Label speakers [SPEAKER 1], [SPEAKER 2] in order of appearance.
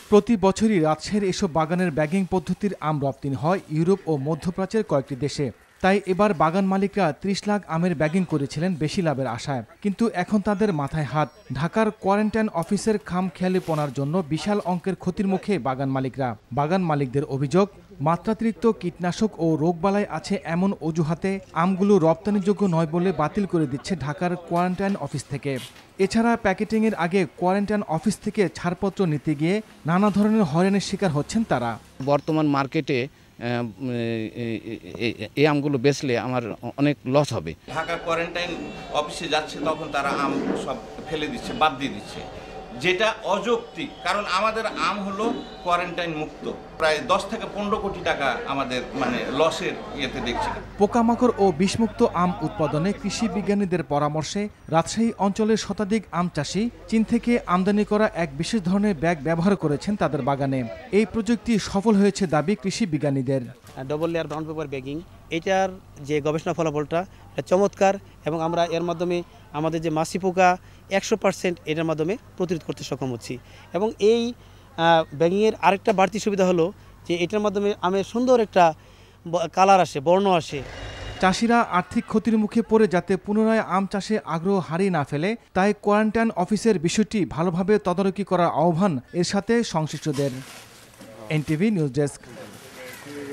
[SPEAKER 1] প্রতি বছরই রাজশাহীর এসব বাগানের ব্যাগিং পদ্ধতির আম রপ্তানি হয় ইউরোপ ও মধ্যপ্রাচ্যের কয়েকটি দেশে। তাই এবার বাগান মালিকরা ৩০ লাখ আমের ব্যাগিং করেছিলেন বেশি লাভের আশায়। কিন্তু এখন তাদের মাথায় হাত। ঢাকার কোয়ারেন্টাইন অফিসের খামখেয়ালিপনার জন্য বিশাল অঙ্কের ক্ষতির মুখে বাগান মালিকরা। বাগান মালিকদের অভিযোগ, মাত্রাতিরিক্ত কীটনাশক ও রোগবালাই আছে এমন অজুহাতে আমগুলো রপ্তানিযোগ্য নয় বলে বাতিল করে দিচ্ছে ঢাকার কোয়ারেন্টাইন অফিস থেকে। এছাড়া প্যাকেটিংয়ের আগে কোয়ারেন্টাইন অফিস থেকে ছাড়পত্র নিতে গিয়ে নানা ধরনের হয়রানির শিকার হচ্ছেন তারা।
[SPEAKER 2] বর্তমান মার্কেটে এই আমগুলো বেচলে আমার অনেক লস হবে।
[SPEAKER 3] ঢাকা কোয়ারেন্টাইন অফিসে যাচ্ছে তখন তারা আম সব ফেলে দিচ্ছে, বাদ দিয়ে দিচ্ছে, যেটা অযৌক্তিক। কারণ আমাদের আম হলো কোয়ারেন্টাইন মুক্ত। প্রায় 10 থেকে 15 কোটি টাকা আমাদের লসের ইয়েতে দেখছি।
[SPEAKER 1] পোকামাকড় ও বিষমুক্ত আম উৎপাদনে কৃষি বিজ্ঞানীদের পরামর্শে রাজশাহী অঞ্চলের শতাধিক আম চাষি চীন থেকে আমদানি করা এক বিশেষ ধরনের ব্যাগ ব্যবহার করেছেন তাদের বাগানে। এই প্রযুক্তি সফল হয়েছে দাবি কৃষি বিজ্ঞানীদের।
[SPEAKER 4] Double layer brown paper bagging, এটার যে গবেষণা ফলাফলটা চমৎকার এবং আমরা এর মাধ্যমে আমাদের যে মাছি পোকা 100% এটার মাধ্যমে প্রতিরোধ করতে সক্ষম হচ্ছি। এবং এই ব্যাগিংয়ের আরেকটা বাড়তি সুবিধা হলো যে এটার মাধ্যমে আমের সুন্দর একটা কালার আসে, বর্ণ আসে।
[SPEAKER 1] চাষিরা আর্থিক ক্ষতির মুখে পড়ে যাতে পুনরায় আম চাষে আগ্রহ হারিয়ে না ফেলে, তাই কোয়ারেন্টাইন অফিসের বিষয়টি ভালোভাবে তদারকি করার আহ্বান এর সাথে সংশ্লিষ্টদের। NTV news desk.